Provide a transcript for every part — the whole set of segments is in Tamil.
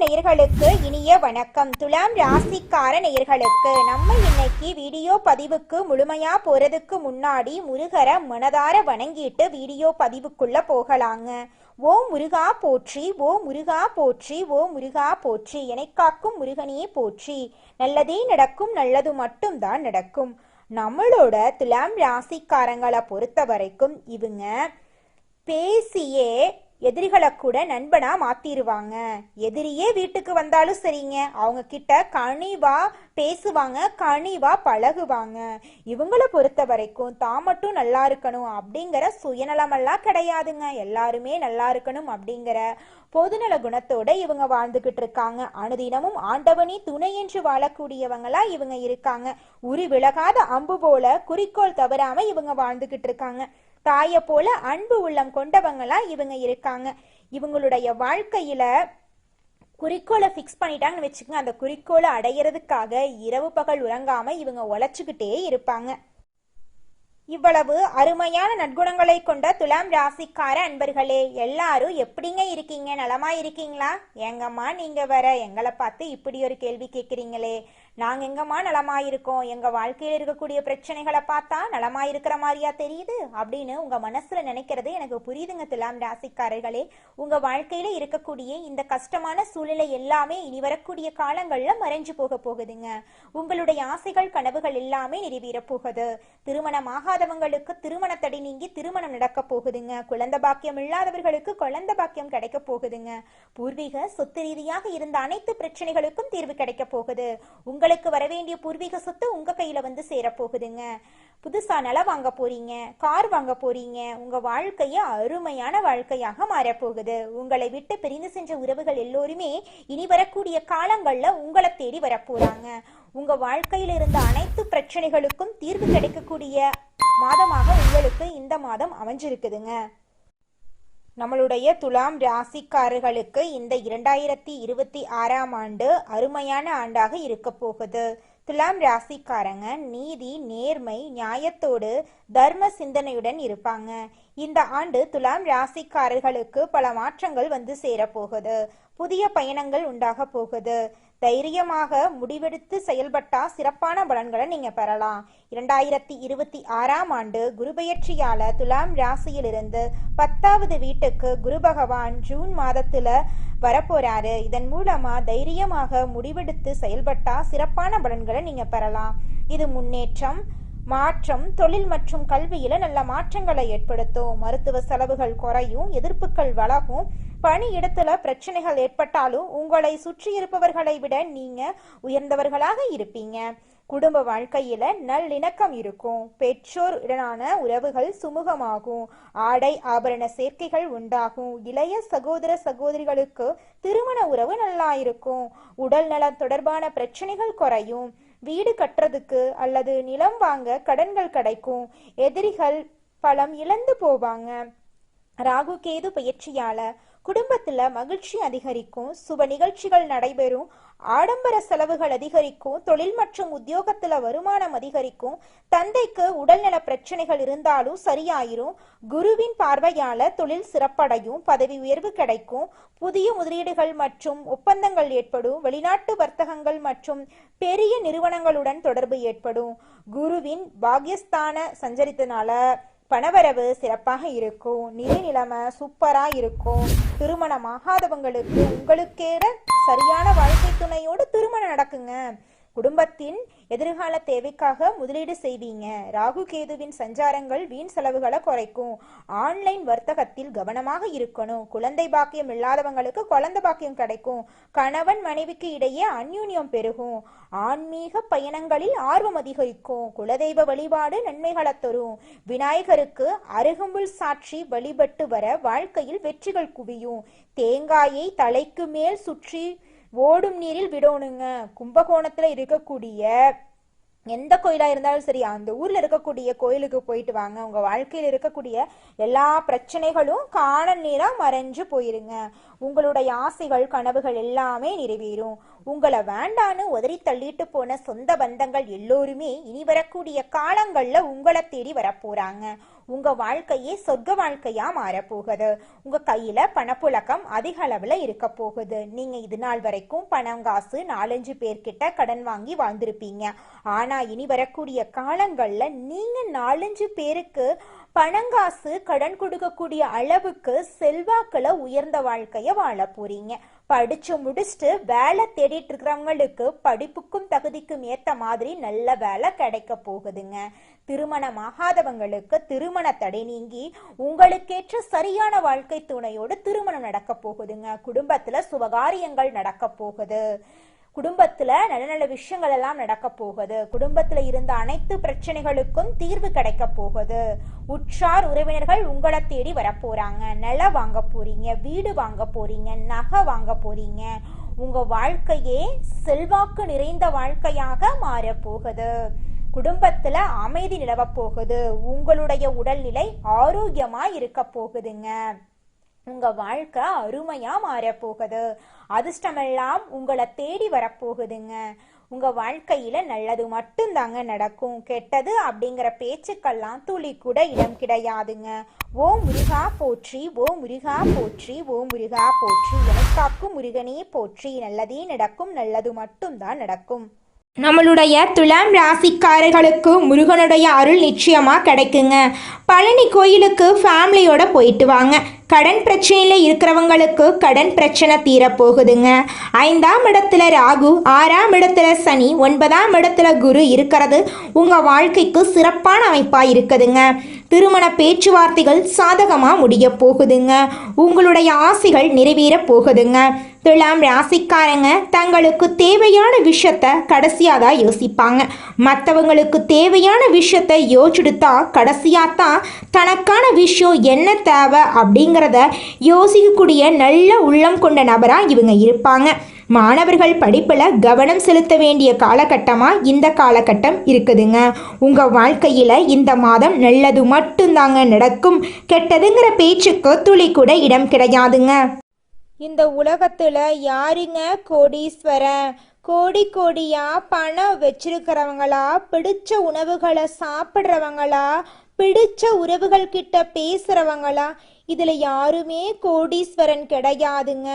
நேயர்களுக்கு இனிய வணக்கம். துலாம் ராசிக்கார நேயர்களுக்கு நம்ம இன்னைக்கு வீடியோ பதிவுக்கு முழுமையா போறதுக்கு முன்னாடி முருகரை மனதார வணங்கிட்டு வீடியோ பதிவுக்குள்ள போகலாங்க. ஓ முருகா போற்றி, ஓ முருகா போற்றி, ஓ முருகா போற்றி, எனக்காக்கும் முருகனே போற்றி. நல்லதே நடக்கும், நல்லது மட்டும் தான் நடக்கும். நம்மளோட துலாம் ராசிக்காரங்களை பொறுத்த வரைக்கும் இவங்க பேசியே எதிரிகளை கூட நண்பனா மாத்திருவாங்க. எதிரியே வீட்டுக்கு வந்தாலும் சரிங்க, அவங்க கிட்ட கனிவா பேசுவாங்க, கனிவா பழகுவாங்க. இவங்கள பொறுத்த வரைக்கும் தான் மட்டும் நல்லா இருக்கணும் அப்படிங்கிற சுயநலமெல்லாம் கிடையாதுங்க. எல்லாருமே நல்லா இருக்கணும் அப்படிங்கிற பொதுநல குணத்தோட இவங்க வாழ்ந்துகிட்டு இருக்காங்க. அனுதினமும் ஆண்டவனி துணை என்று வாழக்கூடியவங்களா இவங்க இருக்காங்க. உரு விலகாத அம்பு போல குறிக்கோள் தவறாம இவங்க வாழ்ந்துகிட்டு இருக்காங்க. தாயை போல அன்பு உள்ளம் கொண்டவங்களா இவங்க இருக்காங்க. இவங்களுடைய வாழ்க்கையில குறிக்கோளை ஃபிக்ஸ் பண்ணிட்டாங்கன்னு வச்சுக்கோங்க, அந்த குறிக்கோளை அடையிறதுக்காக இரவு பகல் உறங்காம இவங்க உழைச்சுக்கிட்டே இருப்பாங்க. இவ்வளவு அருமையான நற்குணங்களை கொண்ட துலாம் ராசிக்கார அன்பர்களே, எல்லாரும் எப்படிங்க இருக்கீங்க? நலமா இருக்கீங்களா? எங்கம்மா நீங்க வர எங்களை பார்த்து இப்படி ஒரு கேள்வி கேட்குறீங்களே? நாங்க எங்கம்மா நலமா இருக்கோம், எங்க வாழ்க்கையில் இருக்கக்கூடிய பிரச்சனைகளை பார்த்தா நலமா இருக்கிற மாதிரியா தெரியுது அப்படின்னு உங்க மனசுல நினைக்கிறது எனக்கு புரியுதுங்க. துலாம் ராசிக்காரர்களே, உங்க வாழ்க்கையில இருக்கக்கூடிய இந்த கஷ்டமான சூழ்நிலை எல்லாமே இனி வரக்கூடிய காலங்கள்ல மறைஞ்சு போகுதுங்க. உங்களுடைய ஆசைகள் கனவுகள் எல்லாமே நிறைவேற போகுது. திருமணமாக ஆகாதவங்களுக்கு திருமண தடை நீங்கி திருமணம் நடக்க போகுதுங்க. குழந்தை பாக்கியம் இல்லாதவர்களுக்கு குழந்தை பாக்கியம் கிடைக்க போகுதுங்க. பூர்வீக சொத்து ரீதியாக இருந்த அனைத்து பிரச்சனைகளுக்கும் தீர்வு கிடைக்க போகுது. உங்களுக்கு வரவேண்டிய பூர்வீக சொத்து உங்க கையில வந்து சேர போகுதுங்க. புதுசா நிலம் வாங்க போறீங்க, கார் வாங்க போறீங்க. உங்க வாழ்க்கைய அருமையான வாழ்க்கையாக மாறப்போகுது. உங்களை விட்டு பிரிந்து சென்ற உறவுகள் எல்லோருமே இனி வரக்கூடிய காலங்கள்ல உங்களை தேடி வரப்போறாங்க. உங்க வாழ்க்கையில் இருந்த அனைத்து பிரச்சனைகளுக்கும் தீர்வு கிடைக்கக்கூடிய மாதமாக உங்களுக்கு இந்த மாதம் அமைஞ்சிருக்குதுங்க. நம்மளுடைய துலாம் ராசிக்காரர்களுக்கு இந்த 2026ஆம் ஆண்டு அருமையான ஆண்டாக இருக்க போகுது. துலாம் ராசிக்காரங்க நீதி, நேர்மை, நியாயத்தோடு தர்ம சிந்தனையுடன் இருப்பாங்க. இந்த ஆண்டு துலாம் ராசிக்காரர்களுக்கு பல மாற்றங்கள் வந்து சேரப்போகுது. புதிய பயணங்கள் உண்டாக போகுது. தைரியமாக முடிவெடுத்து செயல்பட்டா சிறப்பான பலன்களை நீங்க பெறலாம். 2026ஆம் ஆண்டு குருபெயர்ச்சியால துலாம் ராசியிலிருந்து 10வது வீட்டுக்கு குரு பகவான் ஜூன் மாதத்துல வரப்போறாரு. இதன் மூலமா தைரியமாக முடிவெடுத்து செயல்பட்டா சிறப்பான பலன்களை நீங்க பெறலாம். இது முன்னேற்றம், மாற்றம், தொழில் மற்றும் கல்வியில நல்ல மாற்றங்களை ஏற்படுத்தும். மருத்துவ செலவுகள் குறையும், எதிர்ப்புகள் வளரும். பணி இடத்துல பிரச்சனைகள் ஏற்பட்டாலும் உங்களை சுற்றி இருப்பவர்களை விட நீங்க உயர்ந்தவர்களாக இருப்பீங்க. குடும்ப வாழ்க்கையில நல்லிணக்கம் இருக்கும். பெற்றோருடனான உறவுகள் சுமூகமாகும். ஆடை ஆபரண சேர்க்கைகள் உண்டாகும். இளைய சகோதர சகோதரிகளுக்கு திருமண உறவு நல்லா இருக்கும். உடல் நலம் தொடர்பான பிரச்சனைகள் குறையும். வீடு கட்டுறதுக்கு அல்லது நிலம் வாங்க கடன்கள் கிடைக்கும். எதிரிகள் பலம் இழந்து போவாங்க. ராகு கேது பயிற்சியால குடும்பத்துல மகிழ்ச்சி அதிகரிக்கும். சுப நிகழ்ச்சிகள் நடைபெறும். ஆடம்பர செலவுகள் அதிகரிக்கும். தொழில் மற்றும் உத்தியோகத்துல வருமானம் அதிகரிக்கும். தந்தைக்கு உடல்நல பிரச்சனைகள் இருந்தாலும் சரியாயிரும். குருவின் பார்வையால தொழில் சிறப்படையும். பதவி உயர்வு கிடைக்கும். புதிய முதலீடுகள் மற்றும் ஒப்பந்தங்கள் ஏற்படும். வெளிநாட்டு வர்த்தகங்கள் மற்றும் பெரிய நிறுவனங்களுடன் தொடர்பு ஏற்படும். குருவின் பாக்யஸ்தான சஞ்சரித்தனால பணவரவு சிறப்பாக இருக்கும். நிதி நிலைமை சூப்பரா இருக்கும். திருமணமாகாதவங்களுக்கு உங்களுக்கேற சரியான வாழ்க்கை துணையோடு திருமணம் நடக்குங்க. குடும்பத்தின் எதிர்கால தேவைக்காக முதலீடு செய்வீங்க. ராகு கேதுவின் சஞ்சாரங்கள் வீண் செலவுகளை குறைக்கும். ஆன்லைன் வர்த்தகத்தில் கவனமாக இருக்கணும். குழந்தை பாக்கியம் இல்லாதவங்களுக்கு குழந்தை பாக்கியம் கிடைக்கும். கணவன் மனைவிக்கு இடையே அந்யூன்யம் பெருகும். ஆன்மீக பயணங்களில் ஆர்வம் அதிகரிக்கும். குலதெய்வ வழிபாடு நன்மைகளை தரும். விநாயகருக்கு அருகம்புல் சாற்றி வழிபட்டு வர வாழ்க்கையில் வெற்றிகள் குவியும். தேங்காயை தலைக்கு மேல் சுற்றி ஓடும் நீரில் விடணுங்க. கும்பகோணத்துல இருக்கக்கூடிய எந்த கோயிலா இருந்தாலும் சரி, அந்த ஊர்ல இருக்கக்கூடிய கோயிலுக்கு போயிட்டு வாங்க. உங்க வாழ்க்கையில் இருக்கக்கூடிய எல்லா பிரச்சனைகளும் காணல் நீரா மறைஞ்சு போயிருங்க. உங்களுடைய ஆசைகள் கனவுகள் எல்லாமே நிறைவேறும். உங்களை வேண்டான்னு உதறி தள்ளிட்டு போன சொந்த பந்தங்கள் எல்லோருமே இனி வரக்கூடிய காலங்கள்ல உங்களை தேடி வரப்போறாங்க. உங்க வாழ்க்கையே சொர்க்க வாழ்க்கையா மாறப்போகுது. உங்க கையில பணப்புழக்கம் அதிக அளவுல இருக்க போகுது. நீங்க இது நாள் வரைக்கும் பணம் காசு 4-5 பேர்கிட்ட கடன் வாங்கி வாழ்ந்திருப்பீங்க. ஆனா இனி வரக்கூடிய காலங்கள்ல நீங்க 4-5 பேருக்கு பணங்காசு கடன் கொடுக்கக்கூடிய அளவுக்கு செல்வாக்குல உயர்ந்த வாழ்க்கைய வாழ போறீங்க. படிச்சு முடிச்சுட்டு வேலை தேடிட்டு இருக்கிறவங்களுக்கு படிப்புக்கும் தகுதிக்கும் ஏத்த மாதிரி நல்ல வேலை கிடைக்க போகுதுங்க. திருமணம் ஆகாதவங்களுக்கு திருமண தடை நீங்கி உங்களுக்கேற்ற சரியான வாழ்க்கை துணையோடு திருமணம் நடக்க போகுதுங்க. குடும்பத்துல சுபகாரியங்கள் நடக்க போகுது. குடும்பத்துல நல்ல நல்ல விஷயங்கள் எல்லாம் நடக்க போகுது. குடும்பத்துல இருந்த அனைத்து பிரச்சனைகளுக்கும் தீர்வு கிடைக்க போகுது. உற்றார் உறவினர்கள் உங்களை தேடி வரப்போறாங்க. நிலம் வாங்க போறீங்க, வீடு வாங்க போறீங்க, நகை வாங்க போறீங்க. உங்க வாழ்க்கையே செல்வாக்கு நிறைந்த வாழ்க்கையாக மாற போகுது. குடும்பத்துல அமைதி நிலவ போகுது. உங்களுடைய உடல்நிலை ஆரோக்கியமா இருக்க போகுதுங்க. உங்க வாழ்க்கை அருமையா மாறப்போகுது. அதிர்ஷ்டமெல்லாம் உங்களை தேடி வரப்போகுதுங்க. உங்க வாழ்க்கையில நல்லது மட்டும்தாங்க நடக்கும். கெட்டது அப்படிங்கிற பேச்சுக்கெல்லாம் துளி கூட இடம் கிடையாதுங்க. ஓ முருகா போற்றி, ஓ முருகா போற்றி, ஓ முருகா போற்றி, எனக்காக்கும் முருகனே போற்றி. நல்லதே நடக்கும், நல்லது மட்டும்தான் நடக்கும். நம்மளுடைய துலாம் ராசிக்காரர்களுக்கு முருகனுடைய அருள் நிச்சயமாக கிடைக்குங்க. பழனி கோயிலுக்கு ஃபேமிலியோட போயிட்டு வாங்க. கடன் பிரச்சனையில் இருக்கிறவங்களுக்கு கடன் பிரச்சனை தீரப்போகுதுங்க. 5ஆம் இடத்துல ராகு, 6ஆம் இடத்துல சனி, 9ஆம் இடத்துல குரு இருக்கிறது உங்கள் வாழ்க்கைக்கு சிறப்பான அமைப்பாக இருக்குதுங்க. திருமண பேச்சுவார்த்தைகள் சாதகமாக முடிய போகுதுங்க. உங்களுடைய ஆசைகள் நிறைவேற போகுதுங்க. துலாம் ராசிக்காரங்க தங்களுக்கு தேவையான விஷயத்த கடைசியாக தான் யோசிப்பாங்க. மற்றவங்களுக்கு தேவையான விஷயத்த யோசிச்சுடுத்தா கடைசியாக தான் தனக்கான விஷயம் என்ன தேவை அப்படிங்கிறத யோசிக்கக்கூடிய நல்ல உள்ளம் கொண்ட நபராக இவங்க இருப்பாங்க. மாணவர்கள் படிப்பில் கவனம் செலுத்த வேண்டிய காலகட்டமாக இந்த காலகட்டம் இருக்குதுங்க. உங்கள் வாழ்க்கையில் இந்த மாதம் நல்லது மட்டும்தாங்க நடக்கும். கெட்டதுங்கிற பேச்சுக்கு துளி கூட இடம் கிடையாதுங்க. இந்த உலகத்துல யாருங்க கோடீஸ்வரன்? கோடி கோடியா பணம் வச்சிருக்கிறவங்களா, பிடிச்ச உணவுகளை சாப்பிட்றவங்களா, பிடிச்ச உறவுகள் கிட்ட பேசுறவங்களா? இதுல யாருமே கோடீஸ்வரன் கிடையாதுங்க.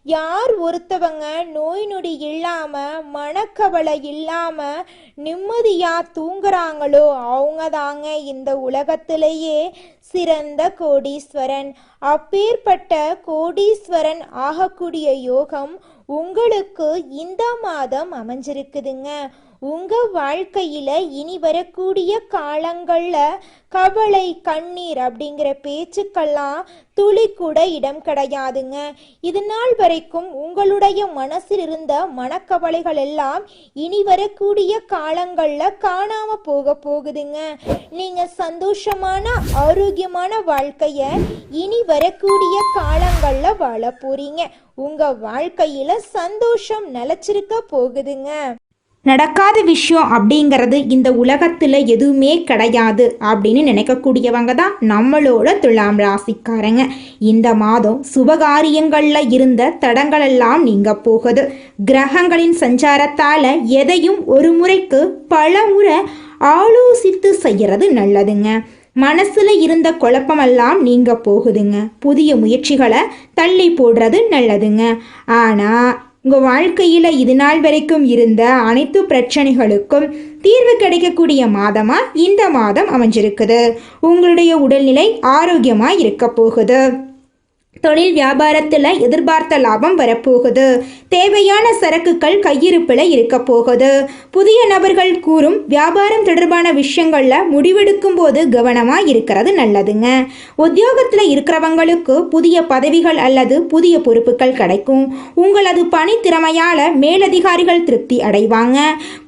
யார் ஒருத்தவங்க நோய் நொடி இல்லாம மனக்கவலை இல்லாம நிம்மதியா தூங்குறாங்களோ அவங்க தாங்க இந்த உலகத்திலேயே சிறந்த கோடீஸ்வரன். அப்பேற்பட்ட கோடீஸ்வரன் ஆகக்கூடிய யோகம் உங்களுக்கு இந்த மாதம் அமைஞ்சிருக்குதுங்க. உங்க வாழ்க்கையில இனி வரக்கூடிய காலங்கள்ல கவலை கண்ணீர் அப்படிங்கிற பேச்சுக்கெல்லாம் துளி கூட இடம் கிடையாதுங்க. இது நாள் வரைக்கும் உங்களுடைய மனசில் இருந்த மனக்கவலைகள் எல்லாம் இனி வரக்கூடிய காலங்கள்ல காணாம போகுதுங்க. நீங்க சந்தோஷமான ஆரோக்கியமான வாழ்க்கைய இனி வரக்கூடிய காலங்கள்ல வாழ போறீங்க. உங்க வாழ்க்கையில சந்தோஷம் நிலைச்சிருக்க போகுதுங்க. நடக்காத விஷயம் அப்படிங்கிறது இந்த உலகத்தில் எதுவுமே கிடையாது அப்படின்னு நினைக்கக்கூடியவங்க தான் நம்மளோட துலாம் ராசிக்காரங்க. இந்த மாதம் சுபகாரியங்களில் இருந்த தடங்களெல்லாம் நீங்க போகுது. கிரகங்களின் சஞ்சாரத்தால் எதையும் ஒரு முறைக்கு பல முறை ஆலோசித்து செய்கிறது நல்லதுங்க. மனசுல இருந்த குழப்பமெல்லாம் நீங்க போகுதுங்க. புதிய முயற்சிகளை தள்ளி போடுறது நல்லதுங்க. ஆனால் உங்கள் வாழ்க்கையில் இது நாள் வரைக்கும் இருந்த அனைத்து பிரச்சனைகளுக்கும் தீர்வு கிடைக்கக்கூடிய மாதமாக இந்த மாதம் அமைஞ்சிருக்குது. உங்களுடைய உடல்நிலை ஆரோக்கியமாக இருக்க போகுது. தொழில் வியாபாரத்தில் எதிர்பார்த்த லாபம் வரப்போகுது. தேவையான சரக்குகள் கையிருப்பில் இருக்க போகுது. புதிய நபர்கள் கூறும் வியாபாரம் தொடர்பான விஷயங்களில் முடிவெடுக்கும் போது கவனமாக இருக்கிறது நல்லதுங்க. உத்தியோகத்தில் இருக்கிறவங்களுக்கு புதிய பதவிகள் அல்லது புதிய பொறுப்புகள் கிடைக்கும். உங்களது பணி திறமையால் மேலதிகாரிகள் திருப்தி அடைவாங்க.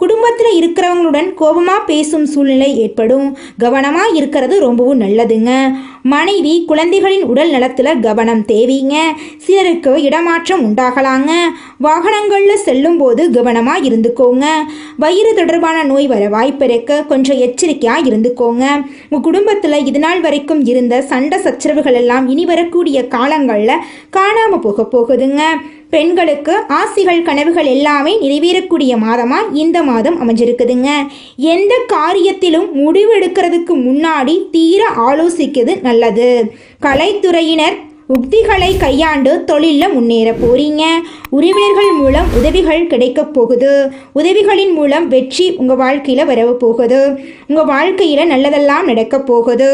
குடும்பத்தில் இருக்கிறவங்களுடன் கோபமாக பேசும் சூழ்நிலை ஏற்படும். கவனமாக இருக்கிறது ரொம்பவும் நல்லதுங்க. மனைவி குழந்தைகளின் உடல் நலத்தில் கவனம் கவனம் தேவைங்க. சிலருக்கு இடமாற்றம் உண்டாகலாங்க. வாகனங்களில் செல்லும்போது கவனமாக இருந்துக்கோங்க. வயிறு தொடர்பான நோய் வர வாய்ப்பு இருக்கு, கொஞ்சம் எச்சரிக்கையாக இருந்துக்கோங்க. உங்கள் குடும்பத்தில் இது நாள் வரைக்கும் இருந்த சண்டை சச்சரவுகள் எல்லாம் இனி வரக்கூடிய காலங்களில் காணாமல் போகுதுங்க. பெண்களுக்கு ஆசைகள் கனவுகள் எல்லாமே நிறைவேறக்கூடிய மாதமாக இந்த மாதம் அமைஞ்சிருக்குதுங்க. எந்த காரியத்திலும் முடிவு எடுக்கிறதுக்கு முன்னாடி தீர ஆலோசிக்கிறது நல்லது. கலைத்துறையினர் உக்திகளை கையாண்டு தொழிலில் முன்னேற போறீங்க. உறவினர்கள் மூலம் உதவிகள் கிடைக்க போகுது. உதவிகளின் மூலம் வெற்றி உங்கள் வாழ்க்கையில் வரவு போகுது. உங்கள் வாழ்க்கையில் நல்லதெல்லாம் நடக்க போகுது.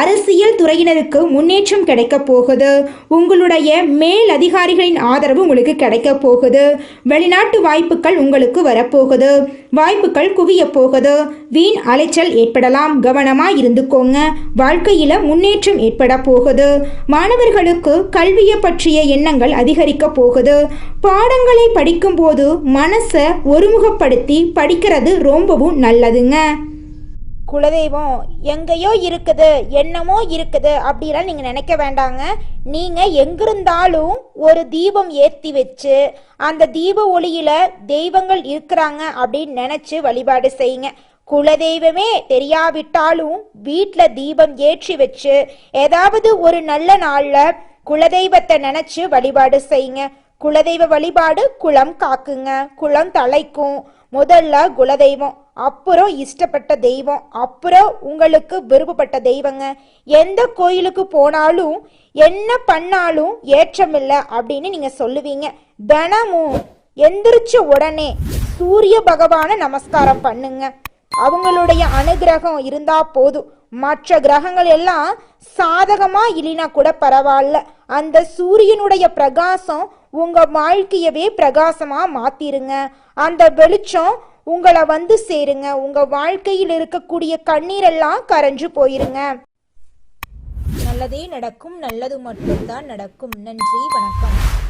அரசியல் துறையினருக்கு முன்னேற்றம் கிடைக்க போகுது. உங்களுடைய மேல் அதிகாரிகளின் ஆதரவு உங்களுக்கு கிடைக்க போகுது. வெளிநாட்டு வாய்ப்புகள் உங்களுக்கு வரப்போகுது. வாய்ப்புகள் குவிய போகுது. வீண் அலைச்சல் ஏற்படலாம், கவனமாக இருந்துக்கோங்க. வாழ்க்கையில் முன்னேற்றம் ஏற்பட போகுது. மாணவர்களுக்கு கல்வியை பற்றிய எண்ணங்கள் அதிகரிக்க போகுது. பாடங்களை படிக்கும்போது மனசை ஒருமுகப்படுத்தி படிக்கிறது ரொம்பவும் நல்லதுங்க. குலதெய்வம் எங்கேயோ இருக்குது, என்னமோ இருக்குது அப்படிலாம் நீங்கள் நினைக்க வேண்டாங்க. நீங்கள் எங்கிருந்தாலும் ஒரு தீபம் ஏற்றி வச்சு அந்த தீப ஒளியில் தெய்வங்கள் இருக்கிறாங்க அப்படின்னு நினச்சி வழிபாடு செய்யுங்க. குலதெய்வமே தெரியாவிட்டாலும் வீட்டில் தீபம் ஏற்றி வச்சு ஏதாவது ஒரு நல்ல நாளில் குலதெய்வத்தை நினச்சி வழிபாடு செய்யுங்க. குலதெய்வ வழிபாடு குலம் காக்குங்க, குலம் தலைக்கும். முதல்ல குலதெய்வம், அப்புறம் இஷ்டப்பட்ட தெய்வம், அப்புறம் உங்களுக்கு விருப்பப்பட்ட தெய்வங்க. எந்த கோயிலுக்கு போனாலும் என்ன பண்ணாலும் ஏற்றமில்லை அப்படின்னு நீங்கள் சொல்லுவீங்க. தினமும் எந்திரிச்ச உடனே சூரிய பகவானை நமஸ்காரம் பண்ணுங்க. அவங்களுடைய அனுகிரகம் இருந்தா போதும். மற்ற கிரகங்கள் எல்லாம் சாதகமா இல்லைனா கூட பரவாயில்ல, அந்த சூரியனுடைய பிரகாசம் உங்க வாழ்க்கையவே பிரகாசமா மாத்திருங்க. அந்த வெளிச்சம் உங்களை வந்து சேருங்க. உங்க வாழ்க்கையில் இருக்கக்கூடிய கண்ணீரெல்லாம் கரைஞ்சு போயிருங்க. நல்லதே நடக்கும், நல்லது மட்டும்தான் நடக்கும். நன்றி, வணக்கம்.